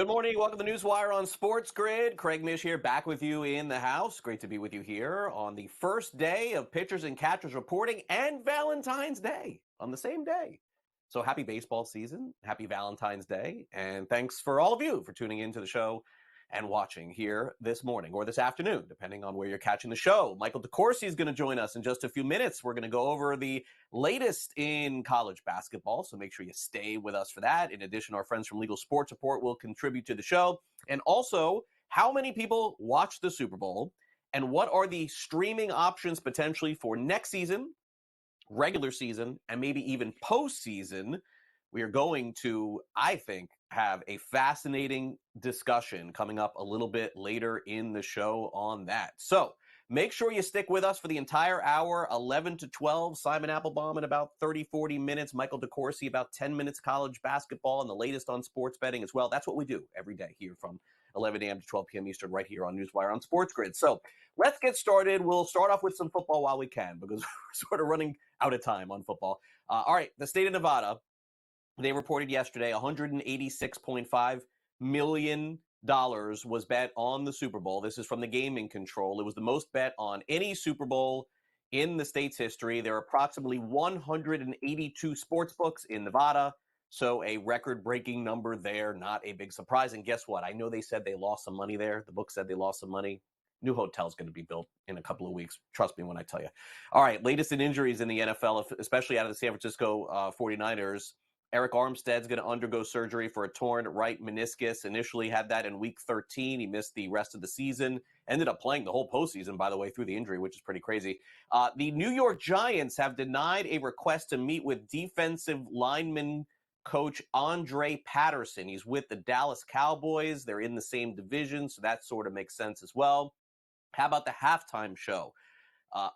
Good morning. Welcome to NewsWire on SportsGrid. Craig Mish here, back with you in the house. Great to be with you here on the first day of pitchers and catchers reporting and Valentine's Day on the same day. So happy baseball season. Happy Valentine's Day. And thanks for all of you for tuning into the show and watching here this morning or this afternoon, depending on where you're catching the show. Michael DeCourcy is going to join us in just a few minutes. We're going to go over the latest in college basketball, so make sure you stay with us for that. In addition, our friends from Legal Sports Report will contribute to the show. And also, how many people watch the Super Bowl, and what are the streaming options potentially for next season, regular season, and maybe even postseason? We are going to, I think, have a fascinating discussion coming up a little bit later in the show on that. So make sure you stick with us for the entire hour, 11 to 12. Simon Applebaum in about 30, 40 minutes. Michael DeCourcy about 10 minutes college basketball and the latest on sports betting as well. That's what we do every day here from 11 a.m. to 12 p.m. Eastern right here on NewsWire on SportsGrid. So let's get started. We'll start off with some football while we can because we're sort of running out of time on football. All right, the state of Nevada, they reported yesterday $186.5 million was bet on the Super Bowl. This is from the Gaming Control. It was the most bet on any Super Bowl in the state's history. There are approximately 182 sports books in Nevada, so a record-breaking number there, not a big surprise. And guess what? I know they said they lost some money there. The book said they lost some money. New hotel's going to be built in a couple of weeks. Trust me when I tell you. All right, latest in injuries in the NFL, especially out of the San Francisco 49ers. Eric Armstead's going to undergo surgery for a torn right meniscus. Initially had that in week 13. He missed the rest of the season. Ended up playing the whole postseason, by the way, through the injury, which is pretty crazy. The New York Giants have denied a request to meet with defensive lineman coach Andre Patterson. He's with the Dallas Cowboys. They're in the same division, so that sort of makes sense as well. How about the halftime show?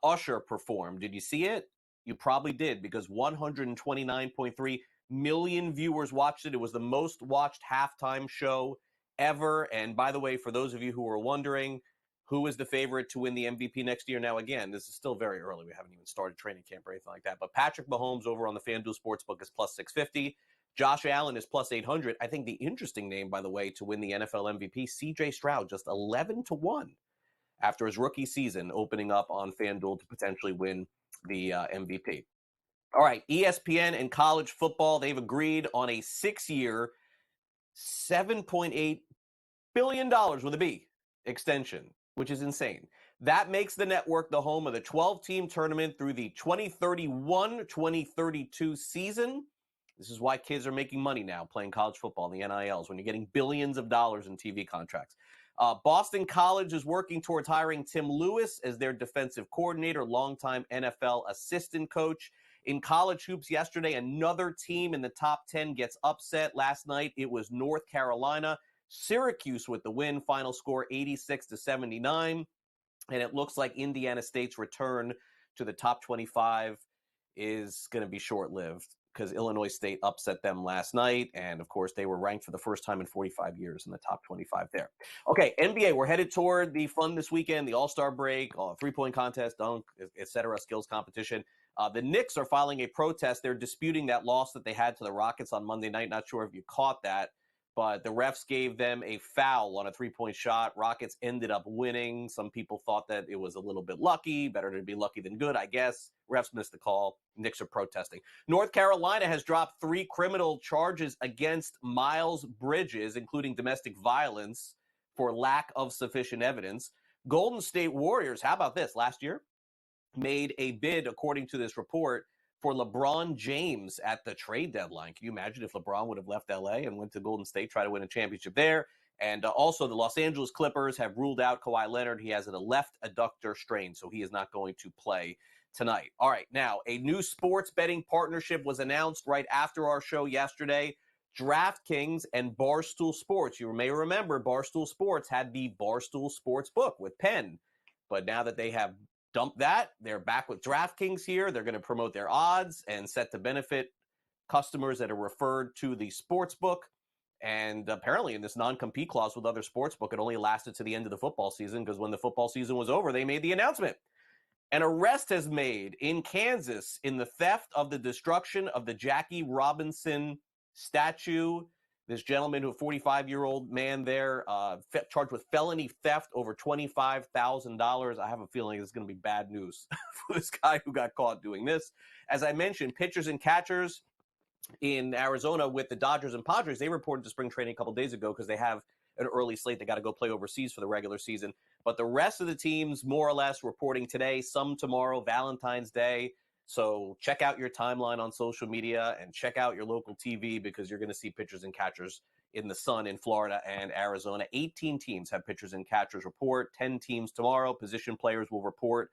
Usher performed. Did you see it? You probably did, because 129.3 million viewers watched it. It was the most watched halftime show ever. And by the way, for those of you who are wondering, who is the favorite to win the MVP next year? Now, again, this is still very early. We haven't even started training camp or anything like that. But Patrick Mahomes over on the FanDuel Sportsbook is plus 650. Josh Allen is plus 800. I think the interesting name, by the way, to win the NFL MVP, C.J. Stroud, just 11 to 1 after his rookie season, opening up on FanDuel to potentially win the MVP. All right, ESPN and college football, they've agreed on a 6-year, $7.8 billion with a B extension, which is insane. That makes the network the home of the 12-team tournament through the 2031-2032 season. This is why kids are making money now playing college football in the NILs, when you're getting billions of dollars in TV contracts. Boston College is working towards hiring Tim Lewis as their defensive coordinator, longtime NFL assistant coach. In college hoops yesterday, another team in the top 10 gets upset. Last night, it was North Carolina. Syracuse with the win, final score 86-79. And it looks like Indiana State's return to the top 25 is going to be short-lived, because Illinois State upset them last night. And, of course, they were ranked for the first time in 45 years in the top 25 there. Okay, NBA, we're headed toward the fun this weekend, the All-Star break, three-point contest, dunk, etc., skills competition. The Knicks are filing a protest. They're disputing that loss that they had to the Rockets on Monday night. Not sure if you caught that, but the refs gave them a foul on a three-point shot. Rockets ended up winning. Some people thought that it was a little bit lucky. Better to be lucky than good, I guess. Refs missed the call. Knicks are protesting. North Carolina has dropped 3 criminal charges against Miles Bridges, including domestic violence, for lack of sufficient evidence. Golden State Warriors, how about this? Last year, made a bid, according to this report, for LeBron James at the trade deadline. Can you imagine if LeBron would have left LA and went to Golden State, try to win a championship there? And also the Los Angeles Clippers have ruled out Kawhi Leonard. He has a left adductor strain, so he is not going to play tonight. All right, now, a new sports betting partnership was announced right after our show yesterday. DraftKings and Barstool Sports. You may remember Barstool Sports had the Barstool Sports book with Penn. But now that they have dumped that, they're back with DraftKings here. They're going to promote their odds and set to benefit customers that are referred to the sports book. And apparently in this non-compete clause with other sports book, it only lasted to the end of the football season, because when the football season was over, they made the announcement. An arrest has made in Kansas in the theft of the destruction of the Jackie Robinson statue. This gentleman, who a 45-year-old man there, charged with felony theft over $25,000. I have a feeling it's going to be bad news for this guy who got caught doing this. As I mentioned, pitchers and catchers in Arizona with the Dodgers and Padres, they reported to spring training a couple days ago because they have an early slate. They got to go play overseas for the regular season. But the rest of the teams, more or less, reporting today, some tomorrow, Valentine's Day. So check out your timeline on social media and check out your local TV, because you're going to see pitchers and catchers in the sun in Florida and Arizona. 18 teams have pitchers and catchers report. 10 teams tomorrow. Position players will report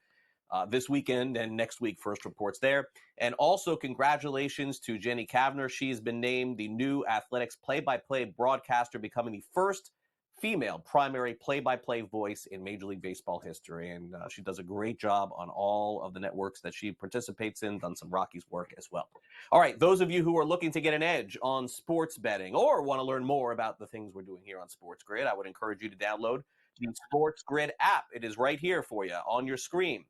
this weekend, and next week, first reports there. And also, congratulations to Jenny Kavner. She has been named the new Athletics play-by-play broadcaster, becoming the first female primary play-by-play voice in Major League Baseball history. And she does a great job on all of the networks that she participates in, done some Rockies work as well. All right, those of you who are looking to get an edge on sports betting or want to learn more about the things we're doing here on SportsGrid, I would encourage you to download the SportsGrid app. It is right here for you on your screen.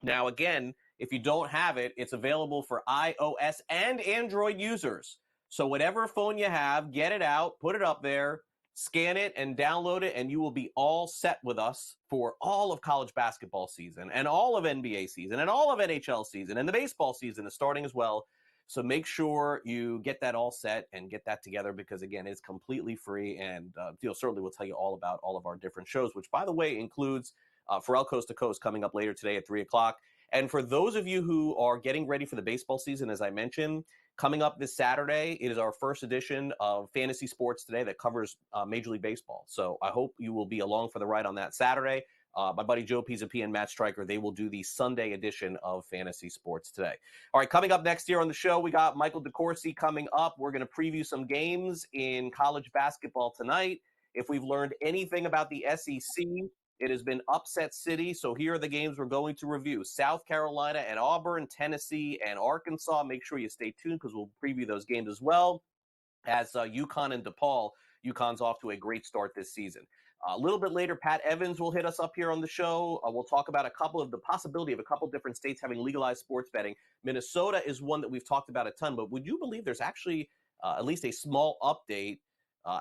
Now, again, if you don't have it, it's available for iOS and Android users. So whatever phone you have, get it out, put it up there, scan it and download it, and you will be all set with us for all of college basketball season and all of NBA season and all of NHL season, and the baseball season is starting as well. So make sure you get that all set and get that together, because, again, it's completely free, and certainly we'll tell you all about all of our different shows, which, by the way, includes Pharrell Coast to Coast coming up later today at 3 o'clock. And for those of you who are getting ready for the baseball season, as I mentioned, coming up this Saturday, it is our first edition of Fantasy Sports Today that covers Major League Baseball. So I hope you will be along for the ride on that Saturday. My buddy Joe Pisapia and Matt Stryker, they will do the Sunday edition of Fantasy Sports Today. All right, coming up next here on the show, we got Michael DeCourcy coming up. We're going to preview some games in college basketball tonight. If we've learned anything about the SEC, it has been upset city, so here are the games we're going to review. South Carolina and Auburn, Tennessee and Arkansas. Make sure you stay tuned, because we'll preview those games as well as UConn and DePaul. UConn's off to a great start this season. A little bit later, Pat Evans will hit us up here on the show. We'll talk about the possibility of a couple different states having legalized sports betting. Minnesota is one that we've talked about a ton, but would you believe there's actually at least a small update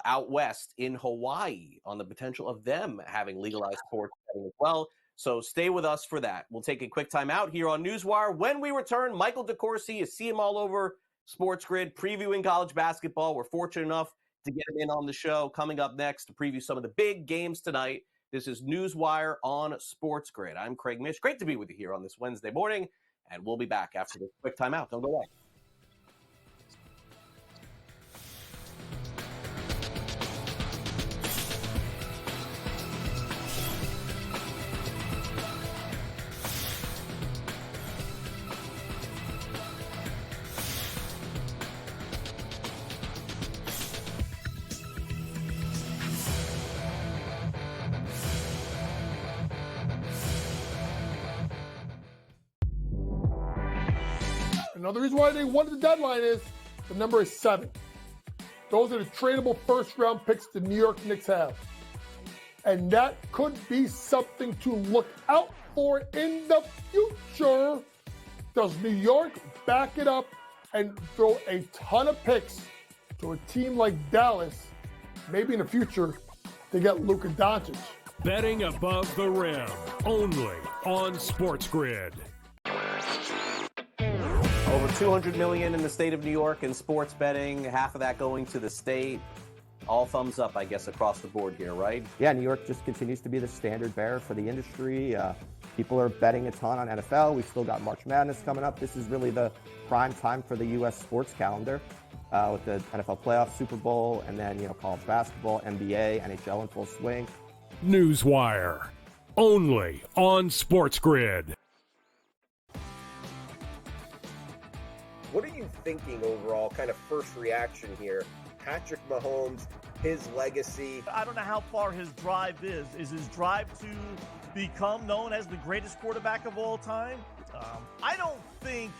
out west in Hawaii on the potential of them having legalized sports betting as well. So stay with us for that. We'll take a quick time out here on NewsWire. When we return, Michael DeCourcy, you see him all over SportsGrid previewing college basketball. We're fortunate enough to get him in on the show. Coming up next to preview some of the big games tonight. This is NewsWire on SportsGrid. I'm Craig Mish. Great to be with you here on this Wednesday morning, and we'll be back after this quick time out. Don't go away. Another reason why they wanted the deadline is the number is 7. Those are the tradable first-round picks the New York Knicks have. And that could be something to look out for in the future. Does New York back it up and throw a ton of picks to a team like Dallas? Maybe in the future, they get Luka Doncic. Betting above the rim, only on SportsGrid. Over $200 million in the state of New York in sports betting, half of that going to the state. All thumbs up, I guess, across the board here, right? Yeah, New York just continues to be the standard bearer for the industry. People are betting a ton on NFL. We've still got March Madness coming up. This is really the prime time for the U.S. sports calendar with the NFL playoffs, Super Bowl, and then, college basketball, NBA, NHL in full swing. NewsWire, only on SportsGrid. What are you thinking overall, kind of first reaction here? Patrick Mahomes, his legacy. I don't know how far his drive is. Is his drive to become known as the greatest quarterback of all time? I don't think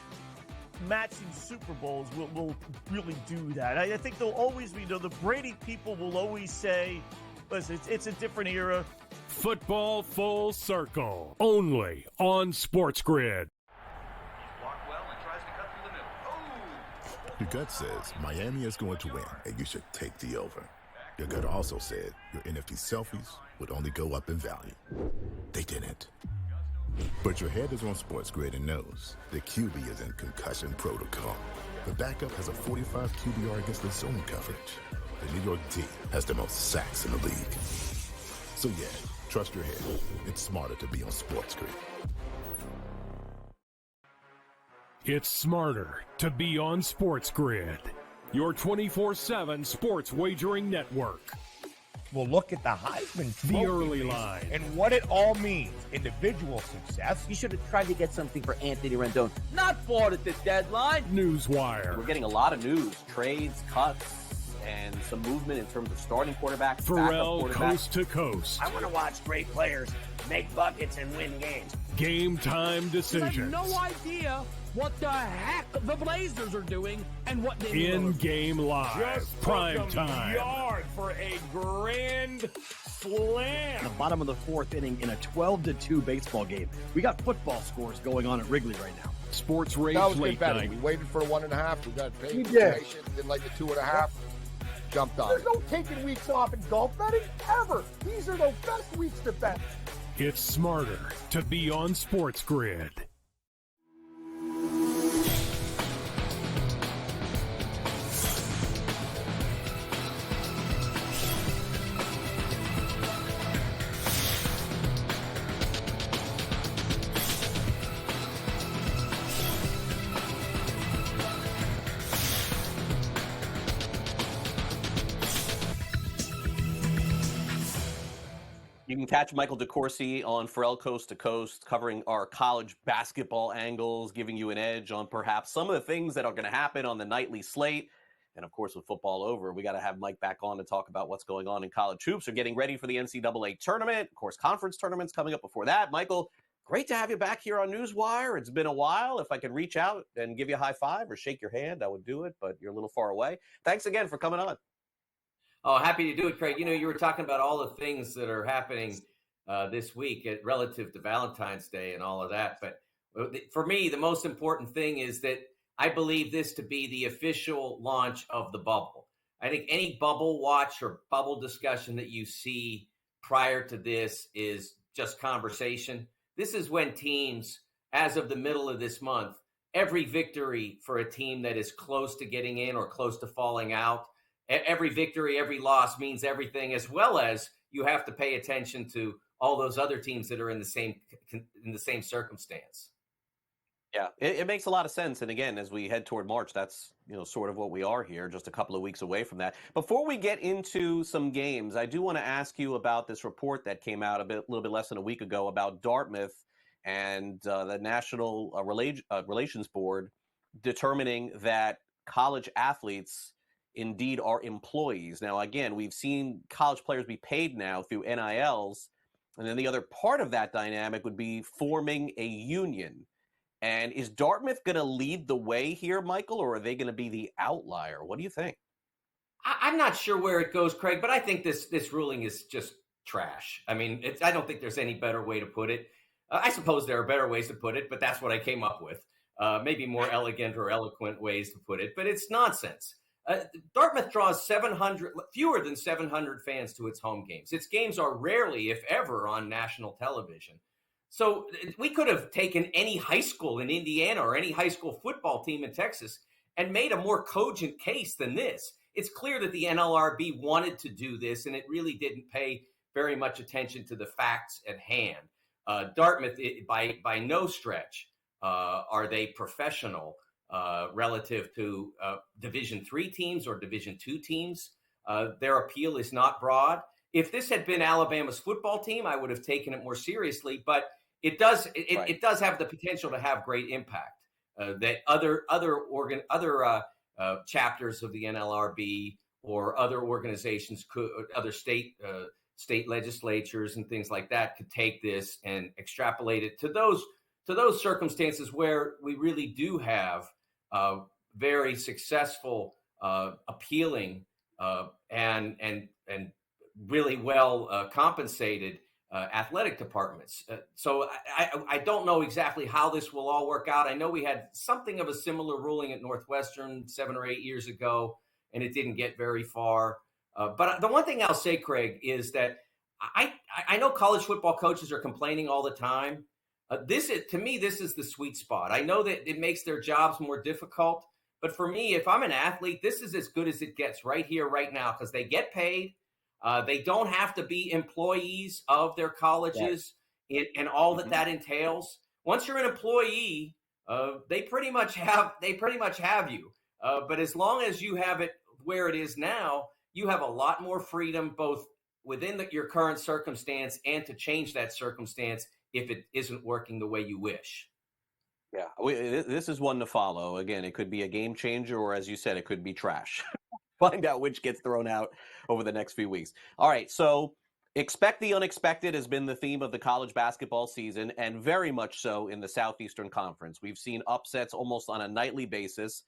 matching Super Bowls will really do that. I think there'll always be, the Brady people will always say, listen, it's a different era. Football full circle, only on SportsGrid. Your gut says Miami is going to win, and you should take the over. Your gut also said your NFT selfies would only go up in value. They didn't. But your head is on SportsGrid and knows the QB is in concussion protocol. The backup has a 45 QBR against the zone coverage. The New York D has the most sacks in the league. So yeah, trust your head. It's smarter to be on SportsGrid. It's smarter to be on SportsGrid, your 24/7 sports wagering network. We'll look at the Heisman Trophy The early line. and what it all means. Individual success. You should have tried to get something for Anthony Rendon, not bought at the deadline. NewsWire. We're getting a lot of news, trades, cuts, and some movement in terms of starting quarterbacks, Pharrell backup quarterbacks. coast to coast. I want to watch great players make buckets and win games. Game time I have decisions. no idea what the heck the Blazers are doing and what they In-game live. Prime time. Yard for a grand slam. The bottom of the fourth inning in a 12-2 baseball game. We got football scores going on at Wrigley right now. Sports Rage That was Late good betting. Night. We waited for a 1.5. We got paid We information. Did like the 2.5. Jumped on There's it. no taking weeks off in golf betting ever. These are the best weeks to bet. It's smarter to be on SportsGrid. You can catch Michael DeCourcy on Pharrell Coast to Coast, covering our college basketball angles, giving you an edge on perhaps some of the things that are going to happen on the nightly slate. And of course, with football over, we got to have Mike back on to talk about what's going on in college hoops. We're getting ready for the NCAA tournament. Of course, conference tournaments coming up before that. Michael, great to have you back here on NewsWire. It's been a while. If I could reach out and give you a high five or shake your hand, I would do it, but you're a little far away. Thanks again for coming on. Oh, happy to do it, Craig. You know, you were talking about all the things that are happening this week relative to Valentine's Day and all of that. But for me, the most important thing is that I believe this to be the official launch of the bubble. I think any bubble watch or bubble discussion that you see prior to this is just conversation. This is when teams, as of the middle of this month, every victory for a team that is close to getting in or close to falling out, every victory, every loss means everything, as well as you have to pay attention to all those other teams that are in the same circumstance. Yeah, it makes a lot of sense. And again, as we head toward March, that's, sort of what we are here, just a couple of weeks away from that. Before we get into some games, I do want to ask you about this report that came out a little bit less than a week ago about Dartmouth and the National Relations Board determining that college athletes indeed are employees. Now, again, we've seen college players be paid now through NILs. And then the other part of that dynamic would be forming a union. And is Dartmouth going to lead the way here, Michael, or are they going to be the outlier? What do you think? I'm not sure where it goes, Craig, but I think this ruling is just trash. I mean, I don't think there's any better way to put it. I suppose there are better ways to put it, but that's what I came up with. Maybe more elegant or eloquent ways to put it, but it's nonsense. Dartmouth draws fewer than 700 fans to its home games. Its games are rarely, if ever, on national television. So we could have taken any high school in Indiana or any high school football team in Texas and made a more cogent case than this. It's clear that the NLRB wanted to do this, and it really didn't pay very much attention to the facts at hand. Dartmouth, by no stretch, are they professional relative to Division III teams or Division II teams. Their appeal is not broad. If this had been Alabama's football team, I would have taken it more seriously, but it does have the potential to have great impact. That other chapters of the NLRB or other organizations other state legislatures and things like that could take this and extrapolate it to those circumstances where we really do have very successful, appealing, and really well compensated athletic departments. So I don't know exactly how this will all work out. I know we had something of a similar ruling at Northwestern 7 or 8 years ago, and it didn't get very far. But the one thing I'll say, Craig, is that I know college football coaches are complaining all the time. To me, this is the sweet spot. I know that it makes their jobs more difficult, but for me, if I'm an athlete, this is as good as it gets right here, right now, because they get paid. They don't have to be employees of their colleges and all that entails. Once you're an employee, they pretty much have you. But as long as you have it where it is now, you have a lot more freedom, both within your current circumstance and to change that circumstance if it isn't working the way you wish. Yeah, this is one to follow. Again, it could be a game changer, or as you said, it could be trash. Find out which gets thrown out over the next few weeks. All right, so expect the unexpected has been the theme of the college basketball season, and very much so in the Southeastern Conference. We've seen upsets almost on a nightly basis,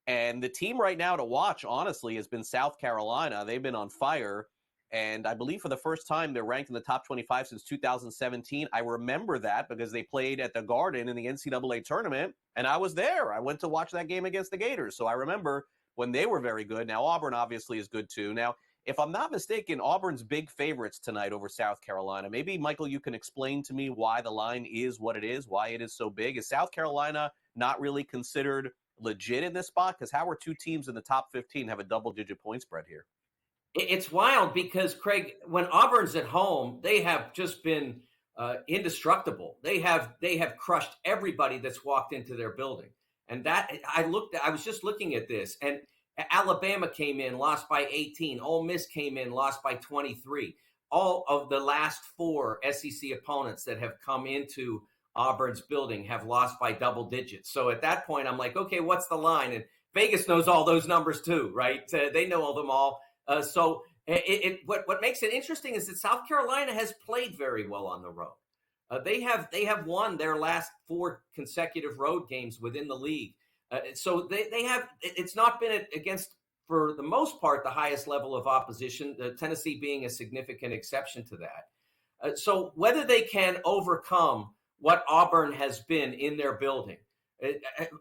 and the team right now to watch, honestly, has been South Carolina. They've been on fire, and I believe for the first time they're ranked in the top 25 since 2017. I remember that because they played at the Garden in the NCAA tournament, and I was there. I went to watch that game against the Gators, so I remember when they were very good. Now, Auburn obviously is good too. Now, if I'm not mistaken, Auburn's big favorites tonight over South Carolina. Maybe, Michael, you can explain to me why the line is what it is, why it is so big. Is South Carolina not really considered legit in this spot? Because how are two teams in the top 15 have a double-digit point spread here? It's wild because, Craig, when Auburn's at home, they have just been indestructible. They have crushed everybody that's walked into their building. And that I was just looking at this, and Alabama came in, lost by 18. Ole Miss came in, lost by 23. All of the last 4 SEC opponents that have come into Auburn's building have lost by double digits. So at that point, I'm like, okay, what's the line? And Vegas knows all those numbers too, right? They know them all. What makes it interesting is that South Carolina has played very well on the road. They have won their last 4 consecutive road games within the league. So they have. It's not been against, for the most part, the highest level of opposition. Tennessee being a significant exception to that. So whether they can overcome what Auburn has been in their building.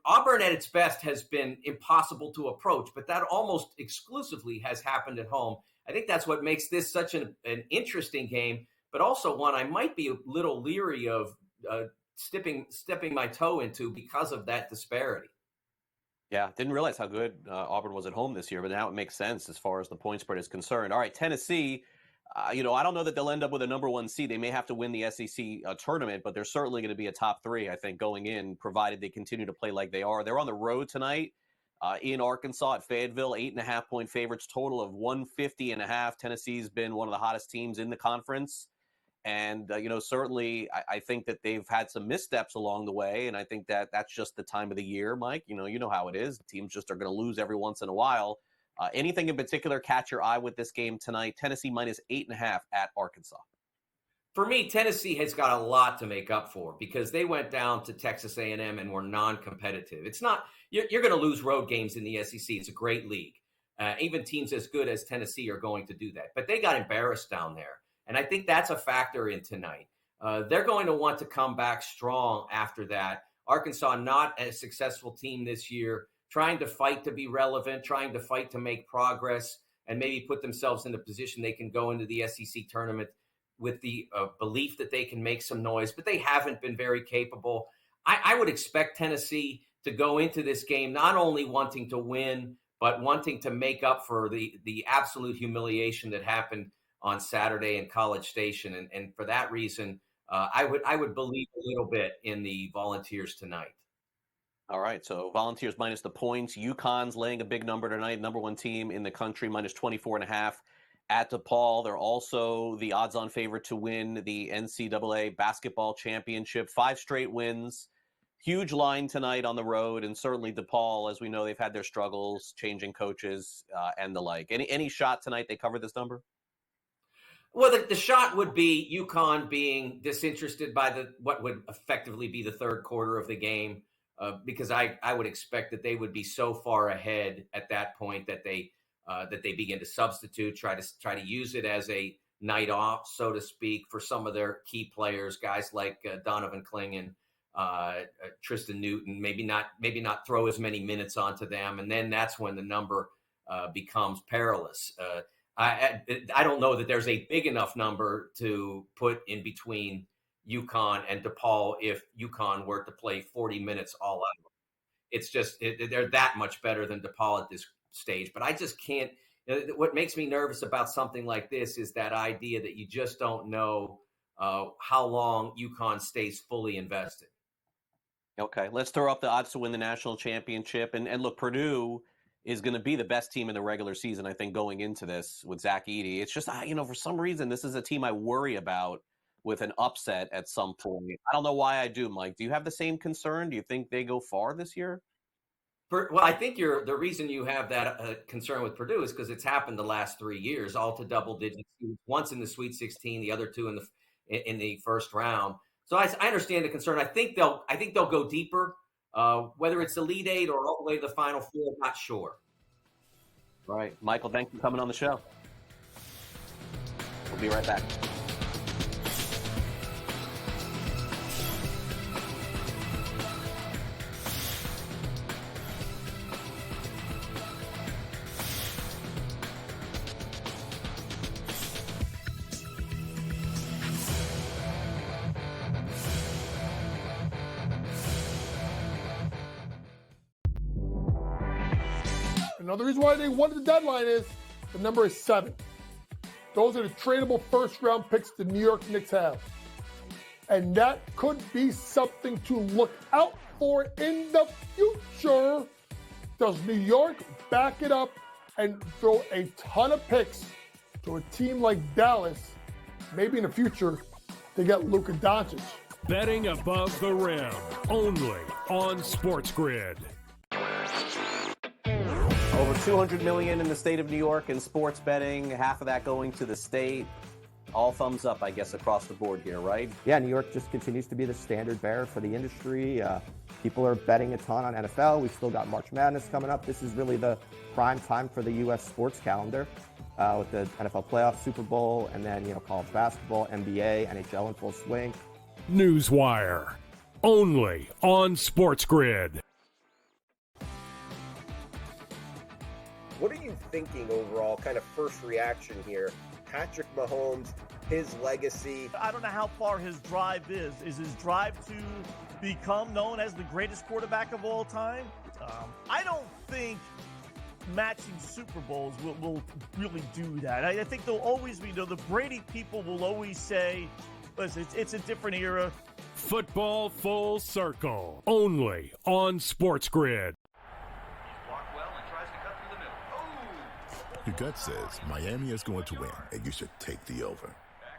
Auburn at its best has been impossible to approach, but that almost exclusively has happened at home. I think that's what makes this such an interesting game, but also one I might be a little leery of stepping my toe into because of that disparity. Yeah, didn't realize how good Auburn was at home this year, but now it makes sense as far as the point spread is concerned. All right, Tennessee, I don't know that they'll end up with a number 1 seed. They may have to win the SEC tournament, but they're certainly going to be a top 3, I think, going in, provided they continue to play like they are. They're on the road tonight in Arkansas at Fayetteville, 8.5-point favorites, total of 150.5. Tennessee's been one of the hottest teams in the conference. And, certainly I think that they've had some missteps along the way. And I think that that's just the time of the year, Mike. You know how it is. Teams just are going to lose every once in a while. Anything in particular catch your eye with this game tonight? Tennessee minus 8.5 at Arkansas. For me, Tennessee has got a lot to make up for because they went down to Texas A&M and were non-competitive. It's not you're going to lose road games in the SEC. It's a great league. Even teams as good as Tennessee are going to do that. But they got embarrassed down there. And I think that's a factor in tonight. They're going to want to come back strong after that. Arkansas, not a successful team this year, trying to fight to be relevant, trying to fight to make progress, and maybe put themselves in a position they can go into the SEC tournament with the belief that they can make some noise, but they haven't been very capable. I would expect Tennessee to go into this game not only wanting to win, but wanting to make up for the absolute humiliation that happened on Saturday in College Station. And for that reason, I would believe a little bit in the Volunteers tonight. All right, so Volunteers minus the points. UConn's laying a big number tonight, number 1 team in the country, minus 24.5 at DePaul. They're also the odds-on favorite to win the NCAA basketball championship. 5 straight wins. Huge line tonight on the road, and certainly DePaul, as we know, they've had their struggles, changing coaches and the like. Any shot tonight they cover this number? Well, the shot would be UConn being disinterested by what would effectively be the third quarter of the game, because I would expect that they would be so far ahead at that point that they begin to substitute, try to use it as a night off, so to speak, for some of their key players, guys like Donovan Clingan, Tristan Newton, maybe not throw as many minutes onto them. And then that's when the number becomes perilous. I don't know that there's a big enough number to put in between UConn and DePaul if UConn were to play 40 minutes all out. It's just they're that much better than DePaul at this stage. But I just can't. What makes me nervous about something like this is that idea that you just don't know how long UConn stays fully invested. Okay, let's throw up the odds to win the national championship. And look, Purdue is going to be the best team in the regular season, I think, going into this with Zach Edey. It's just, for some reason, this is a team I worry about with an upset at some point. I don't know why I do, Mike. Do you have the same concern? Do you think they go far this year? Well, I think the reason you have that concern with Purdue is because it's happened the last 3 years, all to double digits. Once in the Sweet 16, the other two in the first round. So I understand the concern. I think they'll go deeper. Whether it's Elite Eight or all the way to the Final Four, I'm not sure. All right, Michael, thanks for coming on the show. We'll be right back. Another reason why they wanted the deadline is the number is 7. Those are the tradable first-round picks the New York Knicks have. And that could be something to look out for in the future. Does New York back it up and throw a ton of picks to a team like Dallas? Maybe in the future, they get Luka Doncic. Betting above the rim, only on SportsGrid. Over $200 million in the state of New York in sports betting, half of that going to the state. All thumbs up, I guess, across the board here, right? Yeah, New York just continues to be the standard bearer for the industry. People are betting a ton on NFL. We've still got March Madness coming up. This is really the prime time for the U.S. sports calendar with the NFL playoffs, Super Bowl, and then, college basketball, NBA, NHL in full swing. NewsWire, only on SportsGrid. What are you thinking overall, kind of first reaction here? Patrick Mahomes, his legacy. I don't know how far his drive is. Is his drive to become known as the greatest quarterback of all time? I don't think matching Super Bowls will really do that. I think there'll always be, the Brady people will always say, listen, it's a different era. Football Full Circle, only on SportsGrid. Your gut says Miami is going to win, and you should take the over.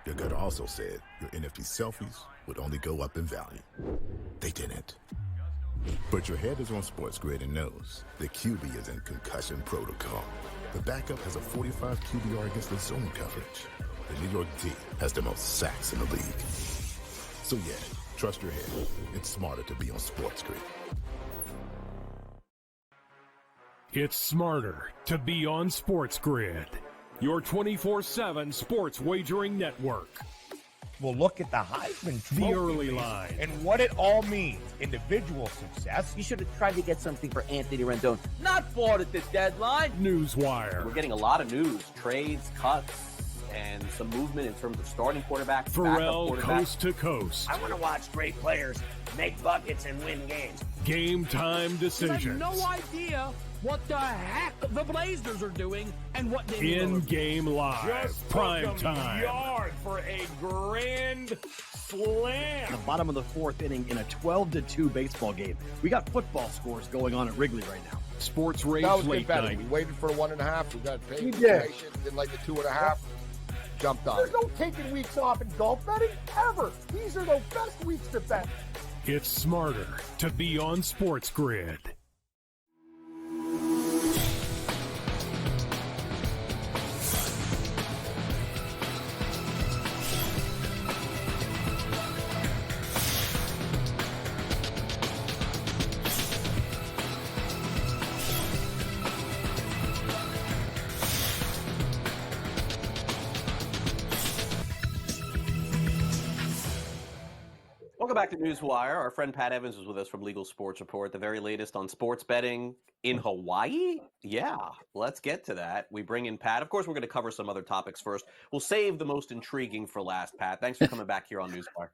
Your gut also said your NFT selfies would only go up in value. They didn't. But your head is on SportsGrid and knows the QB is in concussion protocol. The backup has a 45 QBR against the zone coverage. The New York D has the most sacks in the league. So yeah, trust your head. It's smarter to be on SportsGrid. It's smarter to be on SportsGrid, your 24/7 sports wagering network. Well, look at the Heisman Trophy. The early line. And what it all means. Individual success. You should have tried to get something for Anthony Rendon. Not bought at the deadline. NewsWire. We're getting a lot of news, trades, cuts, and some movement in terms of starting quarterbacks, Pharrell backup quarterbacks. coast to coast. I want to watch great players make buckets and win games. Game time decisions. I have no idea what the heck the Blazers are doing and what they in-game live. Just prime time. Yard for a grand slam. The bottom of the 4th inning in a 12-2 baseball game. We got football scores going on at Wrigley right now. Sports Rage That was late good betting. night. We waited for 1.5. We got paid. We did. Didn't like the 2.5. Jumped on. There's no taking weeks off in golf betting ever. These are the best weeks to bet. It's smarter to be on SportsGrid. Welcome back to NewsWire. Our friend Pat Evans is with us from Legal Sports Report, the very latest on sports betting in Hawaii. Yeah, let's get to that. We bring in Pat. Of course, we're going to cover some other topics first. We'll save the most intriguing for last, Pat. Thanks for coming back here on NewsWire.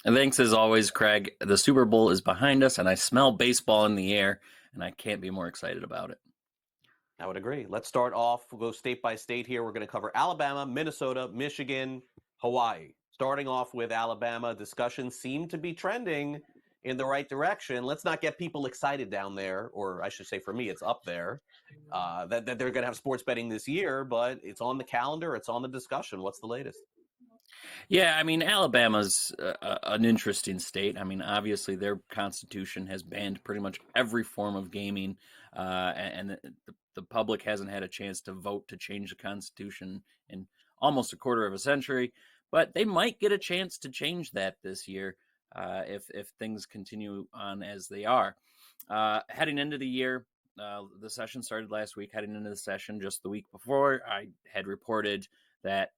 And thanks as always, Craig. The Super Bowl is behind us, and I smell baseball in the air, and I can't be more excited about it. I would agree. Let's start off. We'll go state by state here. We're going to cover Alabama, Minnesota, Michigan, Hawaii. Starting off with Alabama, discussions seem to be trending in the right direction. Let's not get people excited down there, or I should say for me, it's up there, that they're going to have sports betting this year, but it's on the calendar. It's on the discussion. What's the latest? Yeah, I mean, Alabama's an interesting state. I mean, obviously, their constitution has banned pretty much every form of gaming, and the public hasn't had a chance to vote to change the constitution in almost a quarter of a century. But they might get a chance to change that this year if things continue on as they are. Heading into the year, the session started last week. Heading into the session just the week before, I had reported that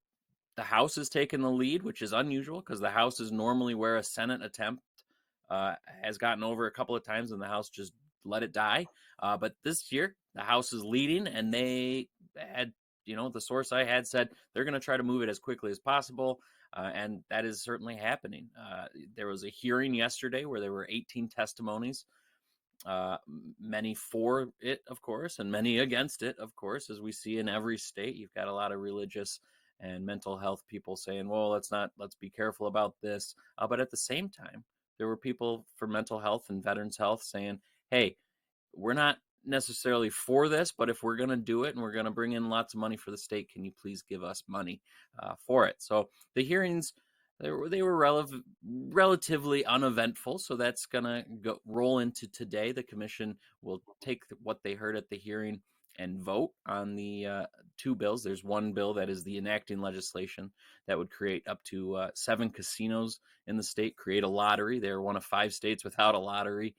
the House has taken the lead, which is unusual because the House is normally where a Senate attempt has gotten over a couple of times and the House just let it die. But this year, the House is leading, and they had, the source I had said they're going to try to move it as quickly as possible. And that is certainly happening. There was a hearing yesterday where there were 18 testimonies, many for it, of course, and many against it, of course, as we see in every state. You've got a lot of religious and mental health people saying, well, let's be careful about this. But at the same time, there were people for mental health and veterans health saying, hey, we're not necessarily for this, but if we're going to do it and we're going to bring in lots of money for the state, can you please give us money for it? So the hearings, they were relatively uneventful. So that's going to roll into today. The commission will take what they heard at the hearing and vote on the two bills. There's one bill that is the enacting legislation that would create up to 7 casinos in the state, create a lottery. They're one of 5 states without a lottery.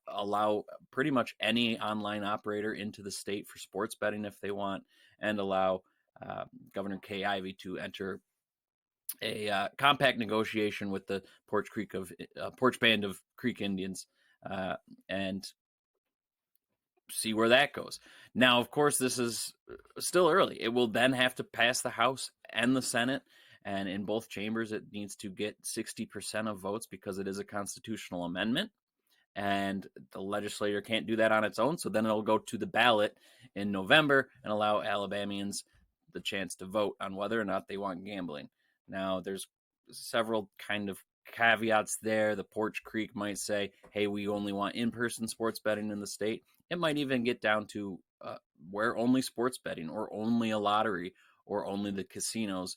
Allow pretty much any online operator into the state for sports betting if they want, and allow Governor Kay Ivey to enter a compact negotiation with the Porch Band of Creek Indians and see where that goes. Now, of course, this is still early. It will then have to pass the House and the Senate, and in both chambers, it needs to get 60% of votes because it is a constitutional amendment. And the legislature can't do that on its own. So then it'll go to the ballot in November and allow Alabamians the chance to vote on whether or not they want gambling. Now, there's several kind of caveats there. The Porch Creek might say, hey, we only want in-person sports betting in the state. It might even get down to where only sports betting or only a lottery or only the casinos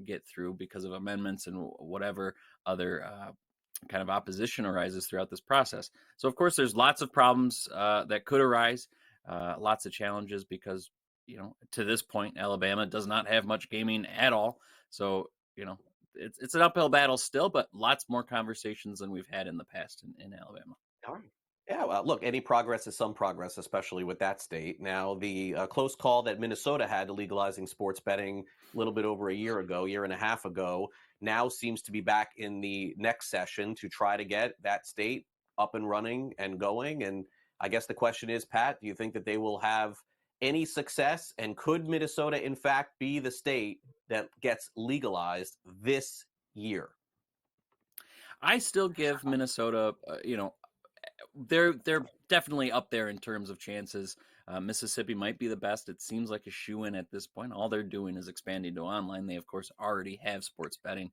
get through because of amendments and whatever other kind of opposition arises throughout this process. So, of course, there's lots of problems that could arise, lots of challenges because, to this point, Alabama does not have much gaming at all. So, it's an uphill battle still, but lots more conversations than we've had in the past in Alabama. All right. Yeah, well, look, any progress is some progress, especially with that state. Now, the close call that Minnesota had to legalizing sports betting a little bit over a year and a half ago, now seems to be back in the next session to try to get that state up and running and going. And I guess the question is, Pat, do you think that they will have any success? And could Minnesota, in fact, be the state that gets legalized this year? I still give Minnesota, they're definitely up there in terms of chances. Mississippi might be the best. It seems like a shoo-in at this point. All they're doing is expanding to online. They, of course, already have sports betting.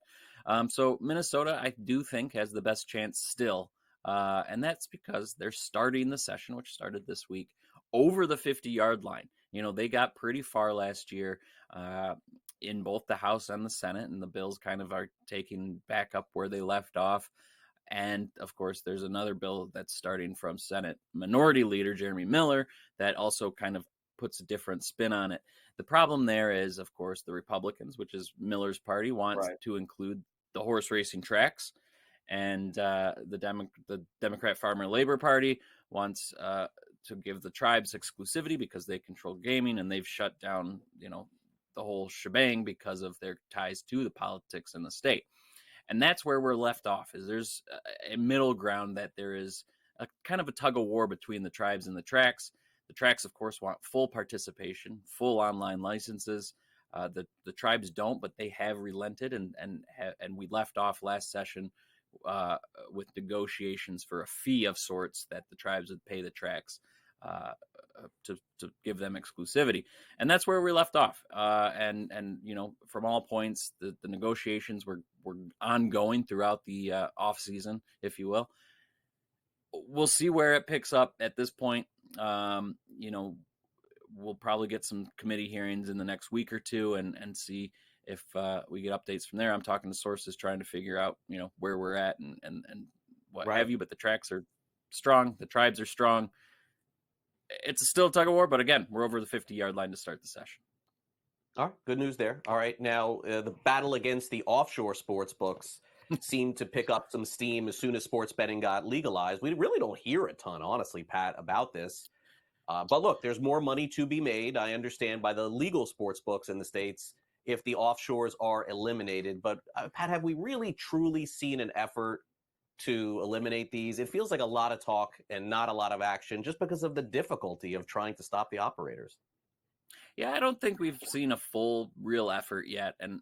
So Minnesota, I do think, has the best chance still. And that's because they're starting the session, which started this week, over the 50-yard line. They got pretty far last year in both the House and the Senate, and the bills kind of are taking back up where they left off. And, of course, there's another bill that's starting from Senate Minority Leader Jeremy Miller that also kind of puts a different spin on it. The problem there is, of course, the Republicans, which is Miller's party, wants to include the horse racing tracks. And the Democrat Farmer Labor Party wants to give the tribes exclusivity because they control gaming, and they've shut down, the whole shebang because of their ties to the politics in the state. And that's where we're left off, is there's a middle ground that there is a kind of a tug of war between the tribes and the tracks. The tracks, of course, want full participation, full online licenses. The tribes don't, but they have relented, and we left off last session with negotiations for a fee of sorts that the tribes would pay the tracks to give them exclusivity, and that's where we left off. And from all points, the negotiations were ongoing throughout the off season, if you will. We'll see where it picks up at this point. We'll probably get some committee hearings in the next week or two and see if we get updates from there. I'm talking to sources trying to figure out, where we're at and what have you, but the tracks are strong. The tribes are strong. It's still a tug of war, but again, we're over the 50-yard line to start the session. All right, good news there. All right, now the battle against the offshore sports books seemed to pick up some steam as soon as sports betting got legalized. We really don't hear a ton, honestly, Pat, about this. But look, there's more money to be made, I understand, by the legal sports books in the States if the offshores are eliminated. But Pat, have we really truly seen an effort to eliminate these? It feels like a lot of talk and not a lot of action just because of the difficulty of trying to stop the operators. Yeah, I don't think we've seen a full real effort yet. And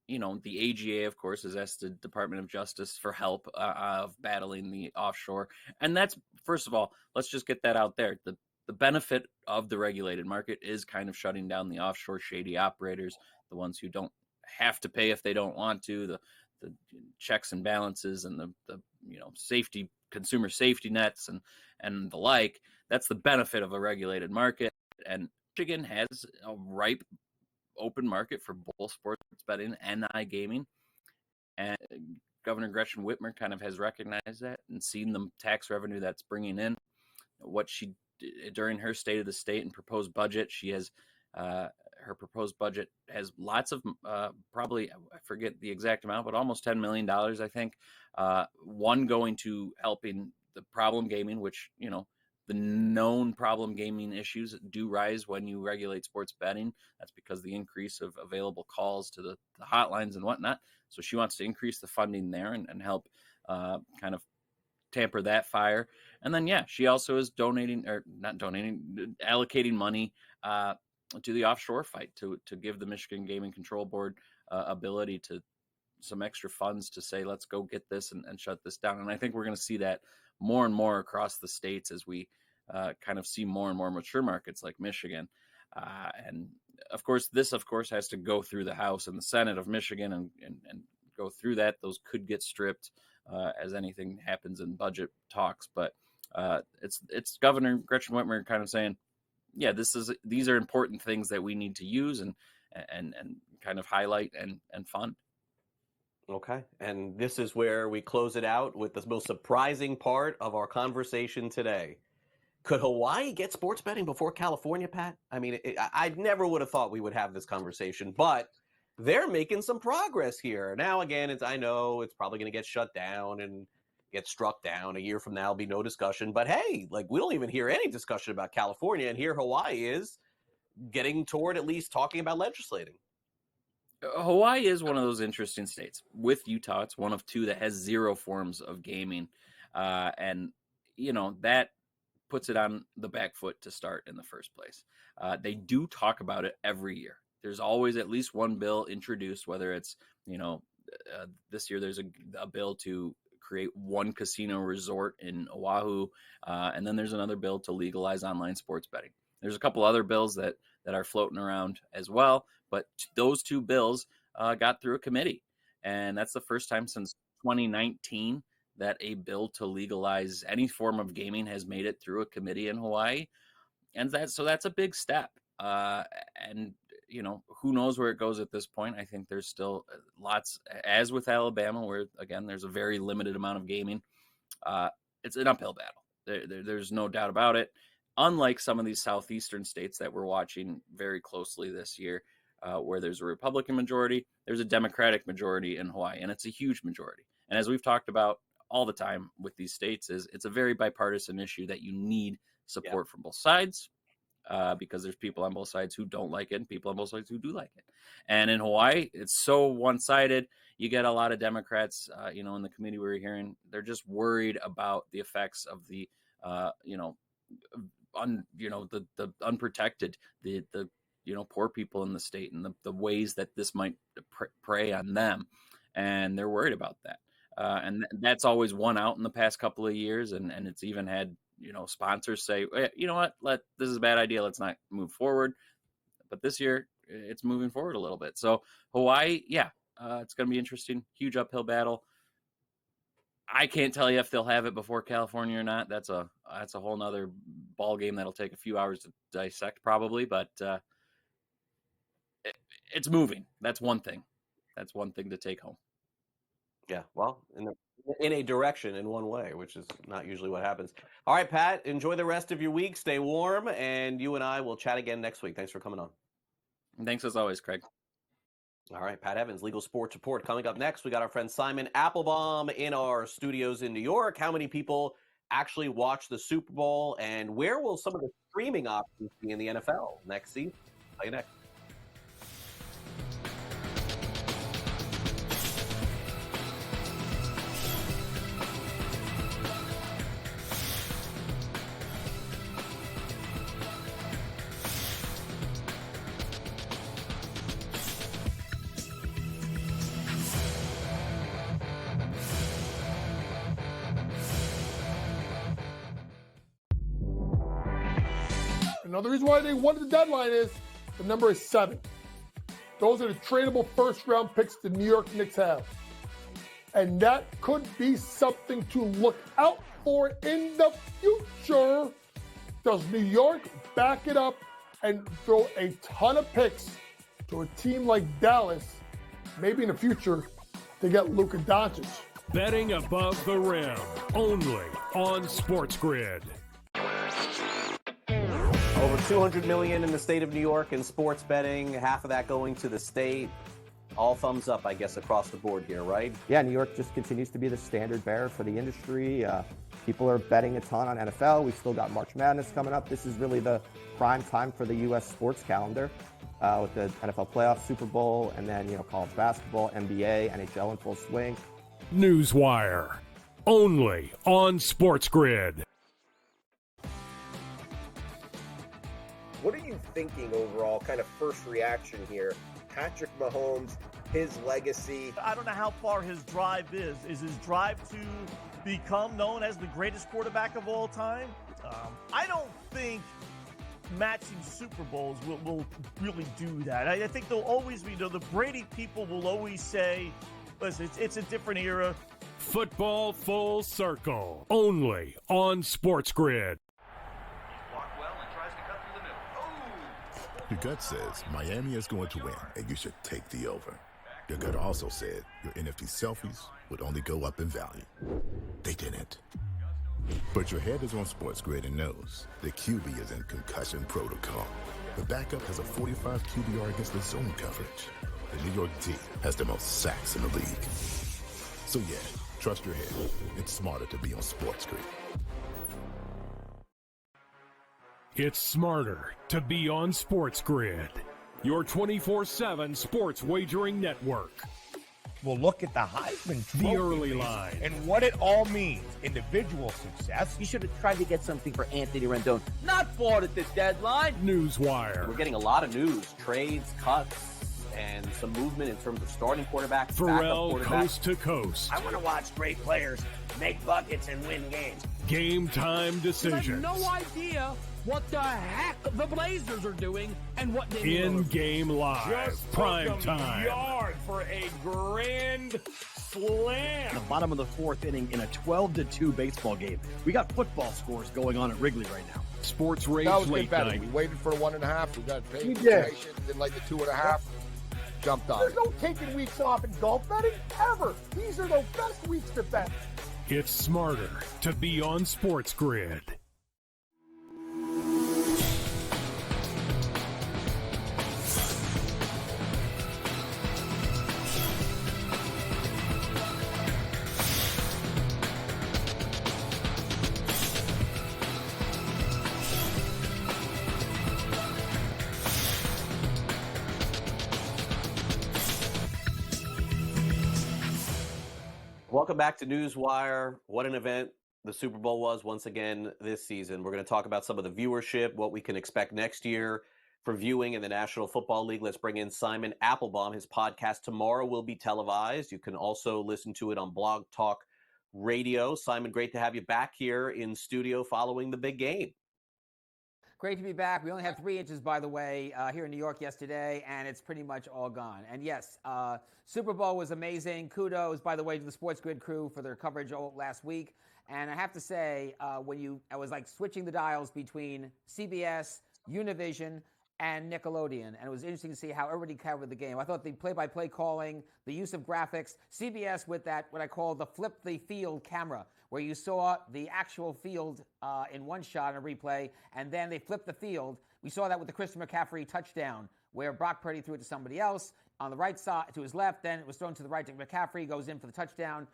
the AGA, of course, has asked the Department of Justice for help of battling the offshore. And that's, first of all, let's just get that out there. The benefit of the regulated market is kind of shutting down the offshore shady operators, the ones who don't have to pay if they don't want to, the checks and balances and the safety, consumer safety nets and the like. That's the benefit of a regulated market. And Michigan has a ripe open market for both sports betting and iGaming. And Governor Gretchen Whitmer kind of has recognized that and seen the tax revenue that's bringing in. What she during her State of the State and proposed budget, she has her proposed budget has lots of probably, I forget the exact amount, but almost $10 million, I think. One going to helping the problem gaming, which, the known problem gaming issues do rise when you regulate sports betting. That's because the increase of available calls to the hotlines and whatnot. So she wants to increase the funding there and help kind of tamper that fire. And then, she also is allocating money to the offshore fight to give the Michigan Gaming Control Board ability to some extra funds to say, let's go get this and shut this down. And I think we're going to see that more and more across the states as we kind of see more and more mature markets like Michigan. And of course, this has to go through the House and the Senate of Michigan and go through that. Those could get stripped as anything happens in budget talks. But it's Governor Gretchen Whitmer kind of saying, these are important things that we need to use and kind of highlight and fund. Okay. And this is where we close it out with the most surprising part of our conversation today. Could Hawaii get sports betting before California, Pat? I mean, I never would have thought we would have this conversation, but they're making some progress here. Now, again, I know it's probably going to get shut down and get struck down. A year from now, will be no discussion. But hey, we don't even hear any discussion about California. And here Hawaii is getting toward at least talking about legislating. Hawaii is one of those interesting states. With Utah, it's one of two that has zero forms of gaming. And, that puts it on the back foot to start in the first place. They do talk about it every year. There's always at least one bill introduced, whether it's, this year there's a bill to create one casino resort in Oahu. And then there's another bill to legalize online sports betting. There's a couple other bills that are floating around as well. But those two bills got through a committee. And that's the first time since 2019 that a bill to legalize any form of gaming has made it through a committee in Hawaii. And that's a big step. And, who knows where it goes at this point. I think there's still lots, as with Alabama, where, again, there's a very limited amount of gaming. It's an uphill battle. There's no doubt about it. Unlike some of these southeastern states that we're watching very closely this year, where there's a Republican majority, there's a Democratic majority in Hawaii, and it's a huge majority. And as we've talked about all the time with these states, it's a very bipartisan issue that you need support from both sides, because there's people on both sides who don't like it and people on both sides who do like it. And in Hawaii, it's so one-sided. you get a lot of Democrats, in the committee we were hearing, they're just worried about the effects of the, the unprotected, the poor people in the state, and the ways that this might prey on them. And they're worried about that. And that's always won out in the past couple of years. And it's even had, sponsors say, you know what, this is a bad idea. Let's not move forward. But this year it's moving forward a little bit. So Hawaii, it's going to be interesting. Huge uphill battle. I can't tell you if they'll have it before California or not. That's a whole nother ball game that'll take a few hours to dissect probably, but it's moving. That's one thing. That's one thing to take home. Yeah, well, in a direction, in one way, which is not usually what happens. All right, Pat, enjoy the rest of your week. Stay warm, and you and I will chat again next week. Thanks for coming on. Thanks as always, Craig. All right, Pat Evans, Legal Sports Report. Coming up next, we got our friend Simon Applebaum in our studios in New York. How many people actually watch the Super Bowl, and where will some of the streaming options be in the NFL next season? Tell you next. Another reason why they wanted the deadline is the number is 7. Those are the tradable first-round picks the New York Knicks have. And that could be something to look out for in the future. Does New York back it up and throw a ton of picks to a team like Dallas, maybe in the future, to get Luka Doncic? Betting above the rim, only on SportsGrid. Over $200 million in the state of New York in sports betting, half of that going to the state. All thumbs up, I guess, across the board here, right? Yeah, New York just continues to be the standard bearer for the industry. People are betting a ton on NFL. We've still got March Madness coming up. This is really the prime time for the U.S. sports calendar with the NFL playoffs, Super Bowl, and then, college basketball, NBA, NHL in full swing. NewsWire, only on SportsGrid. What are you thinking overall, kind of first reaction here? Patrick Mahomes, his legacy. I don't know how far his drive is. Is his drive to become known as the greatest quarterback of all time? I don't think matching Super Bowls will really do that. I think there'll always be, the Brady people will always say, listen, it's a different era. Football Full Circle, only on SportsGrid. Your gut says Miami is going to win, and you should take the over. Your gut also said your NFT selfies would only go up in value. They didn't. But your head is on SportsGrid and knows the QB is in concussion protocol. The backup has a 45 QBR against the zone coverage. The New York D has the most sacks in the league. So yeah, trust your head. It's smarter to be on SportsGrid. It's smarter to be on SportsGrid, your 24/7 sports wagering network. We'll look at the Heisman Trophy The early line. and what it all means. Individual success. You should have tried to get something for Anthony Rendon. Not bought at the deadline. NewsWire. We're getting a lot of news, trades, cuts, and some movement in terms of starting quarterbacks, Pharrell backup quarterbacks. coast to coast. I want to watch great players make buckets and win games. Game time You decisions. have no idea what the heck the Blazers are doing and what they In-game live. Just Prime took 'em time. yard for a grand slam. The bottom of the 4th inning in a 12-2 baseball game. We got football scores going on at Wrigley right now. Sports Rage That was good Late betting. Night. We waited for 1.5. We got paid We for did. information, didn't like the 2.5. Jumped on There's it. no taking weeks off in golf betting ever. These are the best weeks to bet. It's smarter to be on SportsGrid. Welcome back to NewsWire. What an event the Super Bowl was once again this season. We're going to talk about some of the viewership, what we can expect next year for viewing in the National Football League. Let's bring in Simon Applebaum. His podcast tomorrow will be televised. You can also listen to it on Blog Talk Radio. Simon, great to have you back here in studio following the big game. Great to be back. We only had 3 inches, by the way, here in New York yesterday, and it's pretty much all gone. And yes, Super Bowl was amazing. Kudos, by the way, to the SportsGrid crew for their coverage all last week. And I have to say, I was like switching the dials between CBS, Univision, and Nickelodeon. And it was interesting to see how everybody covered the game. I thought the play-by-play calling, the use of graphics, CBS with that, what I call the flip the field camera, where you saw the actual field in one shot in a replay, and then they flipped the field. We saw that with the Christian McCaffrey touchdown, where Brock Purdy threw it to somebody else on the right side, to his left, then it was thrown to the right to McCaffrey, goes in for the touchdown.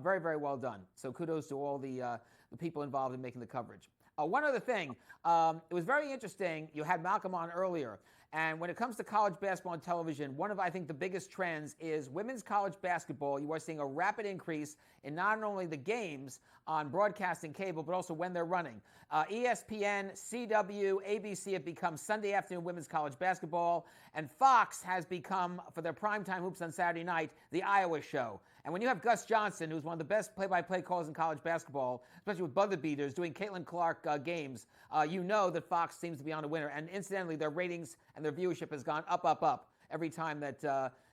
Very, very well done. So kudos to all the people involved in making the coverage. One other thing, it was very interesting. You had Malcolm on earlier. And when it comes to college basketball on television, one of, I think, the biggest trends is women's college basketball. You are seeing a rapid increase in not only the games on broadcasting cable, but also when they're running. ESPN, CW, ABC have become Sunday afternoon women's college basketball. And Fox has become, for their primetime hoops on Saturday night, the Iowa show. And when you have Gus Johnson, who's one of the best play-by-play calls in college basketball, especially with buzzer beaters, doing Caitlin Clark games, you know that Fox seems to be on a winner. And incidentally, their ratings and their viewership has gone up every time that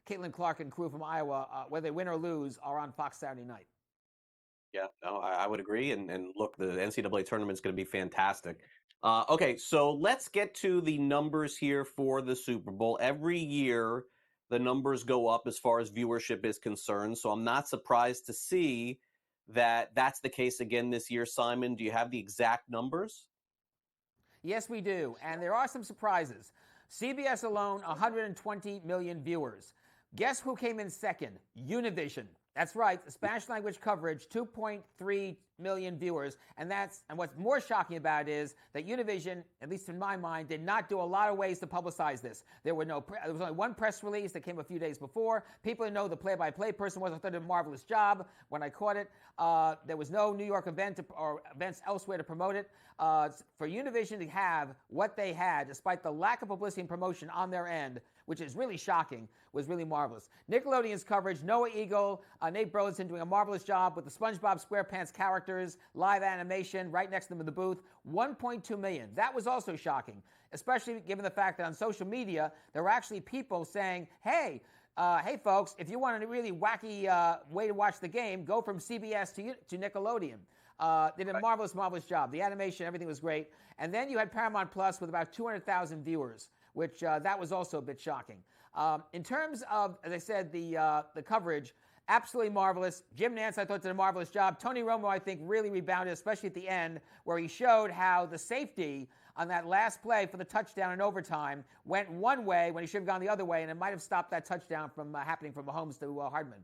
Caitlin Clark and crew from Iowa, whether they win or lose, are on Fox Saturday night. Yeah, no, I would agree. And look, the NCAA tournament's going to be fantastic. Okay, so let's get to the numbers here for the Super Bowl. Every year, the numbers go up as far as viewership is concerned. So I'm not surprised to see that that's the case again this year. Simon, do you have the exact numbers? Yes, we do. And there are some surprises. CBS alone, 120 million viewers. Guess who came in second? Univision. That's right, the Spanish language coverage, 2.3 million viewers. And what's more shocking about it is that Univision, at least in my mind, did not do a lot of ways to publicize this. There was only one press release that came a few days before. People know the play-by-play person was. I thought did a marvelous job when I caught it. There was no New York event or events elsewhere to promote it. For Univision to have what they had, despite the lack of publicity and promotion on their end, which is really shocking, was really marvelous. Nickelodeon's coverage, Noah Eagle, Nate Burleson doing a marvelous job with the SpongeBob SquarePants characters, live animation, right next to them in the booth, 1.2 million. That was also shocking, especially given the fact that on social media, there were actually people saying, hey folks, if you want a really wacky way to watch the game, go from CBS to Nickelodeon. They did a marvelous job. The animation, everything was great. And then you had Paramount Plus with about 200,000 viewers, which that was also a bit shocking. In terms of, as I said, the coverage, absolutely marvelous. Jim Nantz, I thought, did a marvelous job. Tony Romo, I think, really rebounded, especially at the end, where he showed how the safety on that last play for the touchdown in overtime went one way when he should have gone the other way, and it might have stopped that touchdown from happening from Mahomes to Hardman.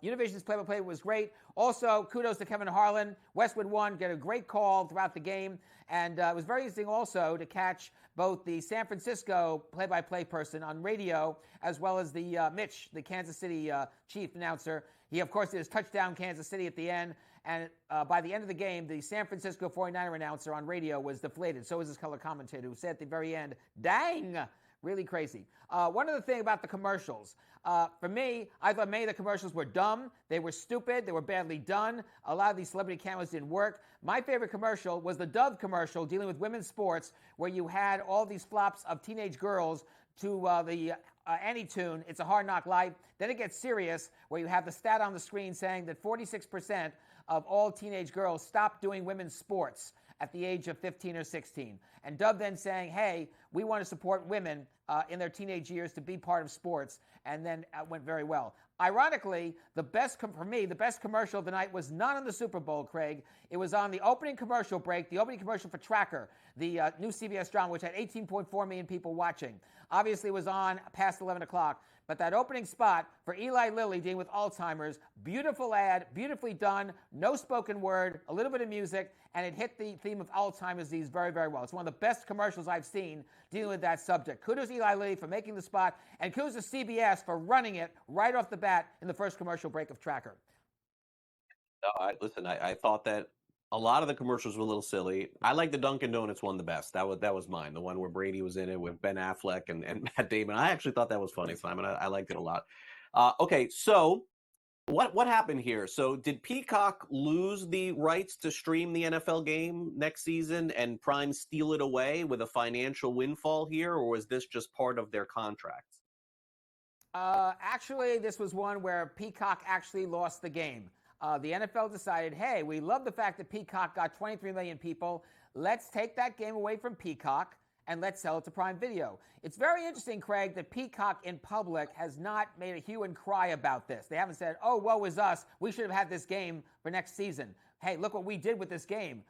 Univision's play-by-play was great. Also, kudos to Kevin Harlan. Westwood One get a great call throughout the game, and it was very interesting also to catch both the San Francisco play-by-play person on radio as well as the Mitch, the Kansas City chief announcer. He, of course, did his touchdown Kansas City at the end, and by the end of the game, the San Francisco 49er announcer on radio was deflated. So was his color commentator, who said at the very end, dang! Really crazy. One other thing about the commercials. For me, I thought many of the commercials were dumb. They were stupid. They were badly done. A lot of these celebrity cameos didn't work. My favorite commercial was the Dove commercial dealing with women's sports, where you had all these flops of teenage girls to the Annie tune, It's a Hard Knock Life. Then it gets serious, where you have the stat on the screen saying that 46% of all teenage girls stop doing women's sports at the age of 15 or 16. And Dove then saying, hey, we want to support women in their teenage years to be part of sports, and then went very well. Ironically, the best commercial of the night was not on the Super Bowl, Craig. It was on the opening commercial break, the opening commercial for Tracker, the new CBS drama, which had 18.4 million people watching. Obviously, it was on past 11 o'clock. But that opening spot for Eli Lilly dealing with Alzheimer's, beautiful ad, beautifully done, no spoken word, a little bit of music, and it hit the theme of Alzheimer's disease very, very well. It's one of the best commercials I've seen dealing with that subject. Kudos to Eli Lilly for making the spot, and kudos to CBS for running it right off the bat in the first commercial break of Tracker. No, listen. I thought that a lot of the commercials were a little silly. I like the Dunkin' Donuts one the best. That was mine. The one where Brady was in it with Ben Affleck and Matt Damon. I actually thought that was funny, Simon. I liked it a lot. Okay, so what happened here? So did Peacock lose the rights to stream the NFL game next season and Prime steal it away with a financial windfall here, or was this just part of their contract? Actually, this was one where Peacock actually lost the game. The NFL decided, hey, we love the fact that Peacock got 23 million people. Let's take that game away from Peacock and let's sell it to Prime Video. It's very interesting, Craig, that Peacock in public has not made a hue and cry about this. They haven't said, oh, woe is us. We should have had this game for next season. Hey, look what we did with this game.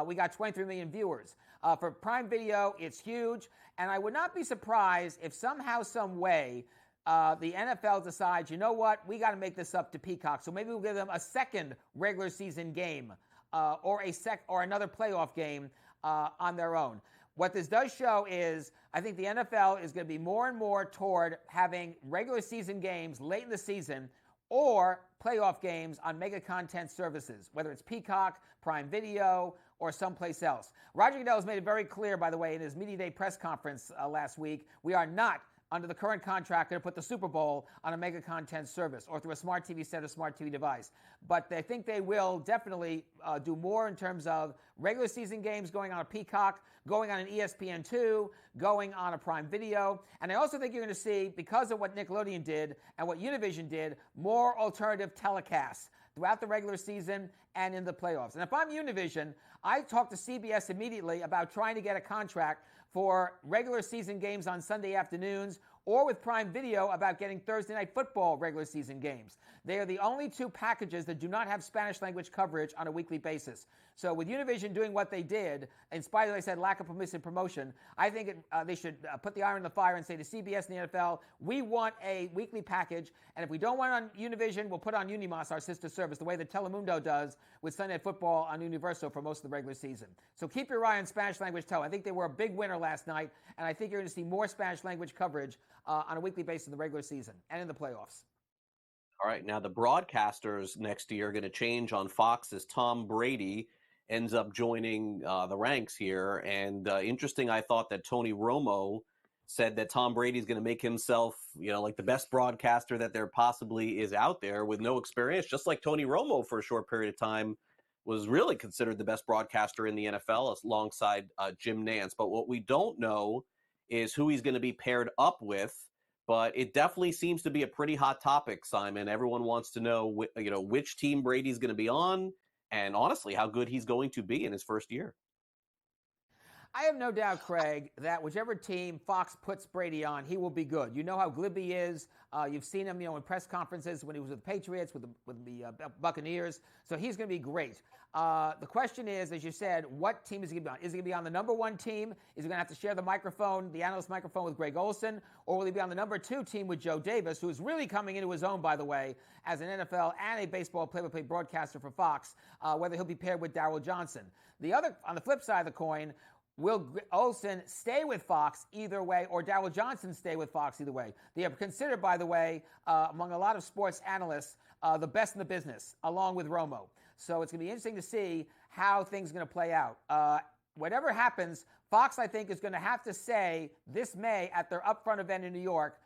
We got 23 million viewers. For Prime Video, it's huge. And I would not be surprised if somehow, some way, the NFL decides, you know what, we got to make this up to Peacock. So maybe we'll give them a second regular season game or another playoff game on their own. What this does show is I think the NFL is going to be more and more toward having regular season games late in the season or playoff games on mega content services, whether it's Peacock, Prime Video, or someplace else. Roger Goodell has made it very clear, by the way, in his Media Day press conference last week, we are not under the current contract, going to put the Super Bowl on a mega content service or through a smart TV set or smart TV device. But they think they will definitely do more in terms of regular season games going on a Peacock, going on an ESPN2, going on a Prime Video. And I also think you're going to see, because of what Nickelodeon did and what Univision did, more alternative telecasts throughout the regular season and in the playoffs. And if I'm Univision, I talked to CBS immediately about trying to get a contract for regular season games on Sunday afternoons, or with Prime Video about getting Thursday Night Football regular season games. They are the only two packages that do not have Spanish language coverage on a weekly basis. So with Univision doing what they did, in spite of, like I said, lack of permissive promotion, I think they should put the iron in the fire and say to CBS and the NFL, we want a weekly package, and if we don't want it on Univision, we'll put on Unimas, our sister service, the way that Telemundo does with Sunday Night Football on Universo for most of the regular season. So keep your eye on Spanish language tele. I think they were a big winner last night, and I think you're going to see more Spanish language coverage on a weekly basis in the regular season and in the playoffs. All right, now the broadcasters next year are going to change on Fox as Tom Brady ends up joining the ranks here. And interesting, I thought that Tony Romo said that Tom Brady is going to make himself, like the best broadcaster that there possibly is out there with no experience, just like Tony Romo for a short period of time was really considered the best broadcaster in the NFL alongside Jim Nantz. But what we don't know is who he's going to be paired up with. But it definitely seems to be a pretty hot topic, Simon. Everyone wants to know, which team Brady's going to be on, and honestly, how good he's going to be in his first year. I have no doubt, Craig, that whichever team Fox puts Brady on, he will be good. You know how glib he is. You've seen him, in press conferences when he was with the Patriots, with the Buccaneers. So he's going to be great. The question is, as you said, what team is he going to be on? Is he going to be on the number one team? Is he going to have to share the microphone, the analyst microphone, with Greg Olsen? Or will he be on the number two team with Joe Davis, who is really coming into his own, by the way, as an NFL and a baseball play-by-play broadcaster for Fox, whether he'll be paired with Darryl Johnson? On the flip side of the coin, will Olsen stay with Fox either way, or Darryl Johnson stay with Fox either way? They are considered, by the way, among a lot of sports analysts, the best in the business, along with Romo. So it's going to be interesting to see how things are going to play out. Whatever happens, Fox, I think, is going to have to say this May at their upfront event in New York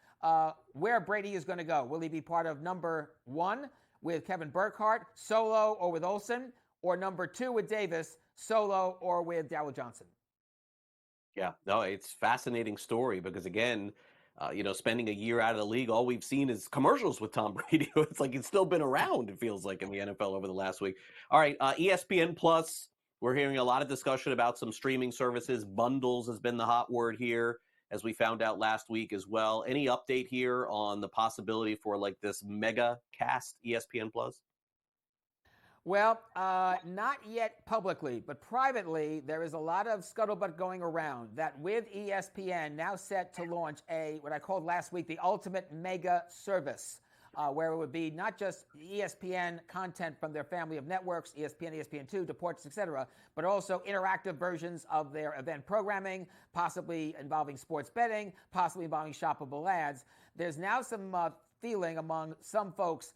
where Brady is going to go. Will he be part of number one with Kevin Burkhardt, solo, or with Olsen, or number two with Davis, solo, or with Darryl Johnson? Yeah, no, it's a fascinating story because, again, spending a year out of the league, all we've seen is commercials with Tom Brady. It's like he's still been around, it feels like, in the NFL over the last week. All right, ESPN Plus, we're hearing a lot of discussion about some streaming services. Bundles has been the hot word here, as we found out last week as well. Any update here on the possibility for this mega cast ESPN Plus? Well, not yet publicly, but privately, there is a lot of scuttlebutt going around that with ESPN now set to launch what I called last week the ultimate mega service, where it would be not just ESPN content from their family of networks, ESPN, ESPN2, Deportes, etc., but also interactive versions of their event programming, possibly involving sports betting, possibly involving shoppable ads. There's now some feeling among some folks,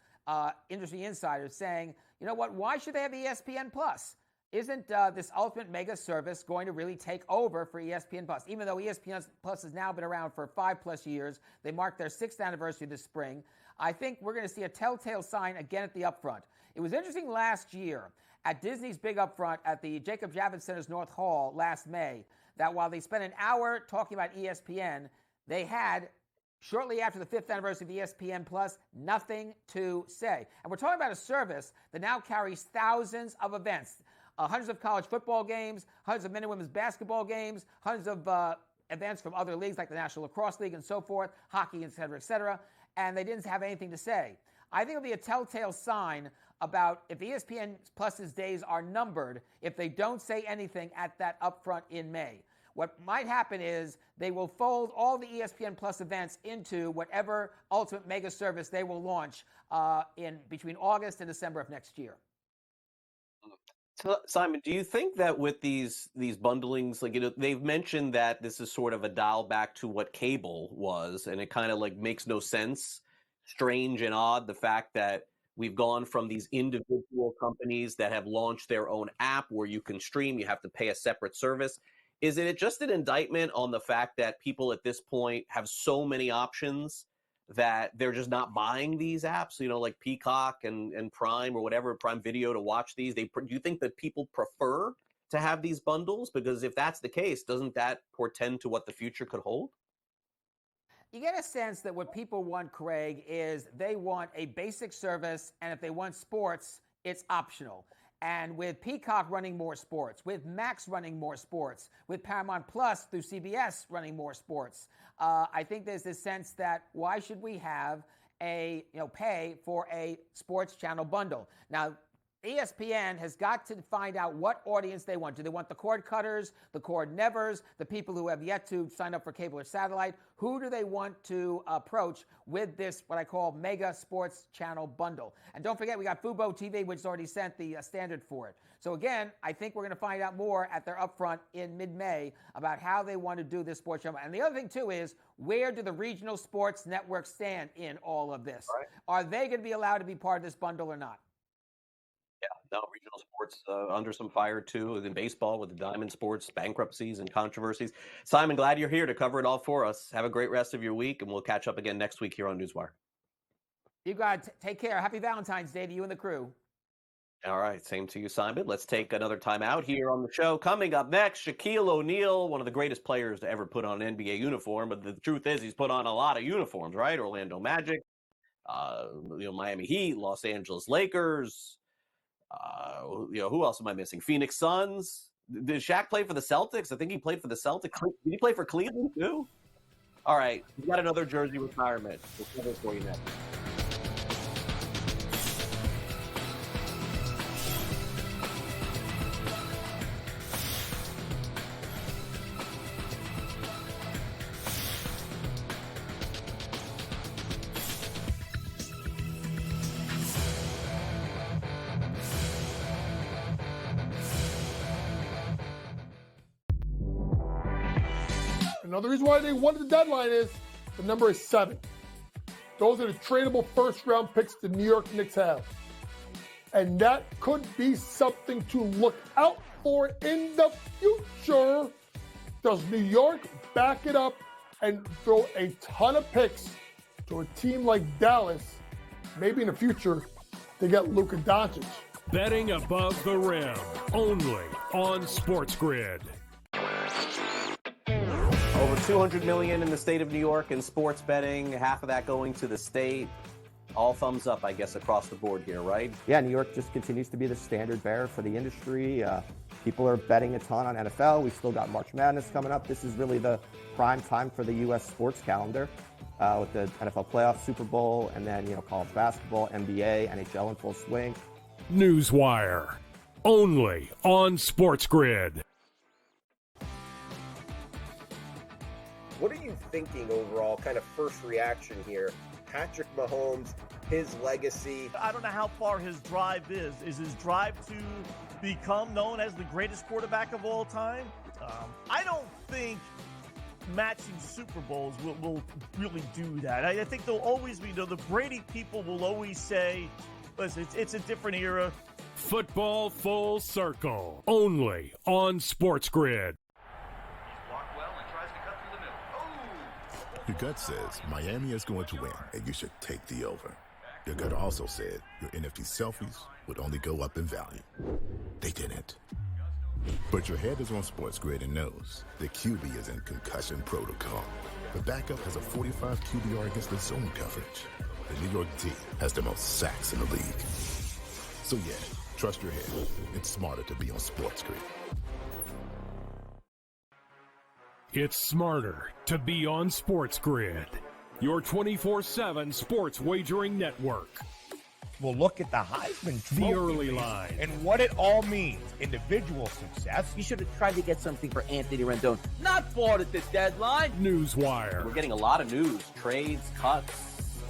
industry insiders, saying, you know what? Why should they have ESPN Plus? Isn't this ultimate mega service going to really take over for ESPN Plus? Even though ESPN Plus has now been around for 5+ years, they marked their 6th anniversary this spring. I think we're going to see a telltale sign again at the upfront. It was interesting last year at Disney's big upfront at the Jacob Javits Center's North Hall last May that while they spent an hour talking about ESPN, they had, shortly after the 5th anniversary of ESPN Plus, nothing to say. And we're talking about a service that now carries thousands of events. Hundreds of college football games, hundreds of men and women's basketball games, hundreds of events from other leagues like the National Lacrosse League and so forth, hockey, et cetera, and they didn't have anything to say. I think it'll be a telltale sign about if ESPN Plus's days are numbered if they don't say anything at that upfront in May. What might happen is they will fold all the ESPN Plus events into whatever ultimate mega service they will launch in between August and December of next year. So, Simon, do you think that with these bundlings, like, they've mentioned that this is sort of a dial back to what cable was, and it kind of like makes no sense, strange and odd, the fact that we've gone from these individual companies that have launched their own app where you can stream, you have to pay a separate service. Is it just an indictment on the fact that people at this point have so many options that they're just not buying these apps, like Peacock and Prime or whatever, Prime Video, to watch these? Do you think that people prefer to have these bundles? Because if that's the case, doesn't that portend to what the future could hold? You get a sense that what people want, Craig, is they want a basic service, and if they want sports, it's optional. And with Peacock running more sports, with Max running more sports, with Paramount Plus through CBS running more sports, I think there's this sense that why should we have pay for a sports channel bundle? Now, ESPN has got to find out what audience they want. Do they want the cord cutters, the cord nevers, the people who have yet to sign up for cable or satellite? Who do they want to approach with this, what I call mega sports channel bundle? And don't forget, we got Fubo TV, which has already sent the standard for it. So again, I think we're going to find out more at their upfront in mid-May about how they want to do this sports channel. And the other thing, too, is where do the regional sports networks stand in all of this? Right. Are they going to be allowed to be part of this bundle or not? Yeah, no, regional sports under some fire, too, in baseball with the Diamond Sports bankruptcies and controversies. Simon, glad you're here to cover it all for us. Have a great rest of your week, and we'll catch up again next week here on NewsWire. You guys take care. Happy Valentine's Day to you and the crew. All right, same to you, Simon. Let's take another time out here on the show. Coming up next, Shaquille O'Neal, one of the greatest players to ever put on an NBA uniform, but the truth is he's put on a lot of uniforms, right? Orlando Magic, Miami Heat, Los Angeles Lakers. Who else am I missing? Phoenix Suns. Did Shaq play for the Celtics? I think he played for the Celtics. Did he play for Cleveland too? All right, we got another jersey retirement. We'll cover it for you next. Another reason why they wanted the deadline is the number is 7. Those are the tradable first-round picks the New York Knicks have. And that could be something to look out for in the future. Does New York back it up and throw a ton of picks to a team like Dallas? Maybe in the future, they get Luka Doncic. Betting above the rim, only on SportsGrid. Over $200 million in the state of New York in sports betting, half of that going to the state. All thumbs up, I guess, across the board here, right? Yeah, New York just continues to be the standard bearer for the industry. People are betting a ton on NFL. We still got March Madness coming up. This is really the prime time for the U.S. sports calendar with the NFL playoffs, Super Bowl, and then, college basketball, NBA, NHL in full swing. NewsWire, only on SportsGrid. What are you thinking overall, kind of first reaction here? Patrick Mahomes, his legacy. I don't know how far his drive is. Is his drive to become known as the greatest quarterback of all time? I don't think matching Super Bowls will really do that. I think there'll always be, the Brady people will always say, listen, it's a different era. Football Full Circle, only on SportsGrid. Your gut says Miami is going to win, and you should take the over. Your gut also said your NFT selfies would only go up in value. They didn't. But your head is on SportsGrid and knows the QB is in concussion protocol. The backup has a 45 QBR against the zone coverage. The New York D has the most sacks in the league. So yeah, trust your head. It's smarter to be on SportsGrid. It's smarter to be on SportsGrid, your 24/7 sports wagering network. We'll look at the Heisman Trophy The early line. and what it all means. Individual success. You should have tried to get something for Anthony Rendon. Not bought at the deadline. NewsWire. We're getting a lot of news, trades, cuts,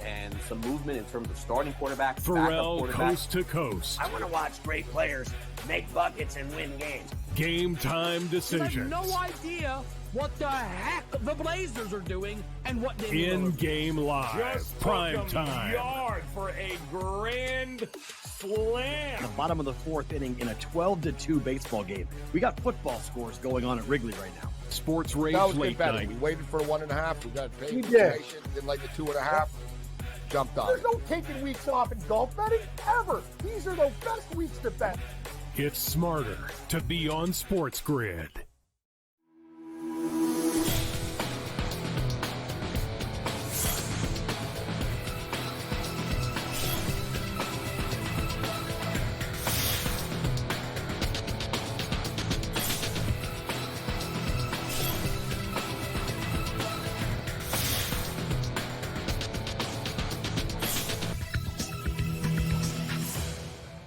and some movement in terms of starting quarterbacks, Pharrell backup quarterbacks. coast to coast. I want to watch great players make buckets and win games. Game time You have decisions. no idea what the heck the Blazers are doing and what they In-game live. Just Prime took 'em time. yard for a grand slam. The bottom of the fourth inning in a 12-2 baseball game. We got football scores going on at Wrigley right now. Sports Rage That was good Late betting. Night. We waited for 1.5. We got paid We information. Didn't like the 2.5. Jumped on There's it. no taking weeks off in golf betting ever. These are the best weeks to bet. It's smarter to be on SportsGrid.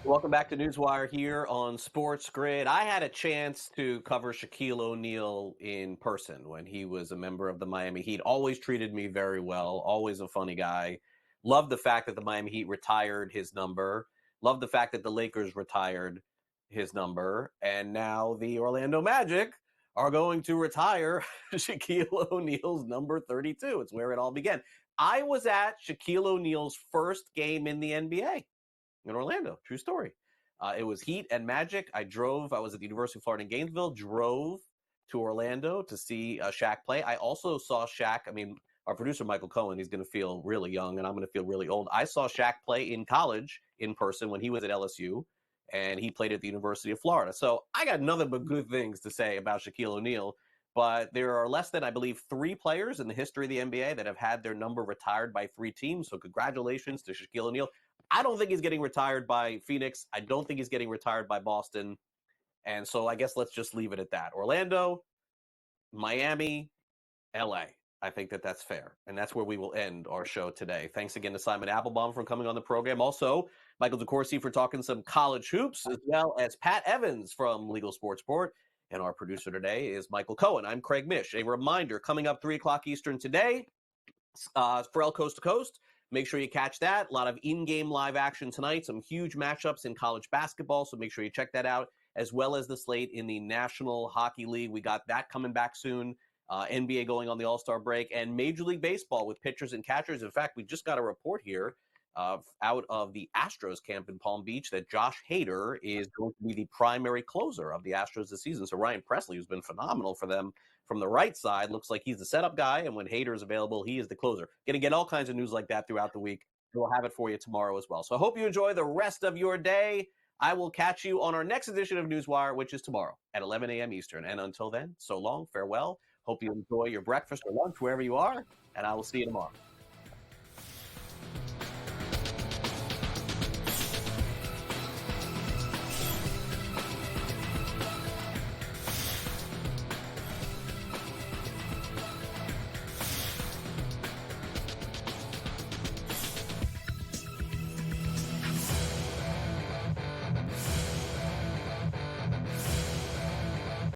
Welcome back to NewsWire here on SportsGrid. I had a chance to cover Shaquille O'Neal in person when he was a member of the Miami Heat. Always treated me very well, always a funny guy. Loved the fact that the Miami Heat retired his number. Loved the fact that the Lakers retired his number. And now the Orlando Magic are going to retire Shaquille O'Neal's number 32. It's where it all began. I was at Shaquille O'Neal's first game in the NBA. In Orlando, true story. It was Heat and Magic. I was at the University of Florida in Gainesville, drove to Orlando to see Shaq play. I also saw Shaq, our producer, Michael Cohen, he's going to feel really young, and I'm going to feel really old. I saw Shaq play in college in person when he was at LSU, and he played at the University of Florida. So I got nothing but good things to say about Shaquille O'Neal, but there are less than, I believe, 3 players in the history of the NBA that have had their number retired by 3 teams. So congratulations to Shaquille O'Neal. I don't think he's getting retired by Phoenix. I don't think he's getting retired by Boston. And so I guess let's just leave it at that. Orlando, Miami, LA. I think that's fair. And that's where we will end our show today. Thanks again to Simon Applebaum for coming on the program. Also, Michael DeCourcy for talking some college hoops, as well as Pat Evans from Legal Sports Report. And our producer today is Michael Cohen. I'm Craig Mish. A reminder, coming up 3 o'clock Eastern today, Pharrell Coast to Coast. Make sure you catch that. A lot of in-game live action tonight. Some huge matchups in college basketball, so make sure you check that out, as well as the slate in the National Hockey League. We got that coming back soon. NBA going on the All-Star break, and Major League Baseball with pitchers and catchers. In fact, we just got a report here out of the Astros camp in Palm Beach that Josh Hader is going to be the primary closer of the Astros this season. So Ryan Presley, who's been phenomenal for them from the right side, looks like he's the setup guy, and when Hader is available, he is the closer. Going to get all kinds of news like that throughout the week. We'll have it for you tomorrow as well. So I hope you enjoy the rest of your day. I will catch you on our next edition of NewsWire, which is tomorrow at 11 a.m. Eastern. And until then, so long, farewell. Hope you enjoy your breakfast or lunch wherever you are, and I will see you tomorrow.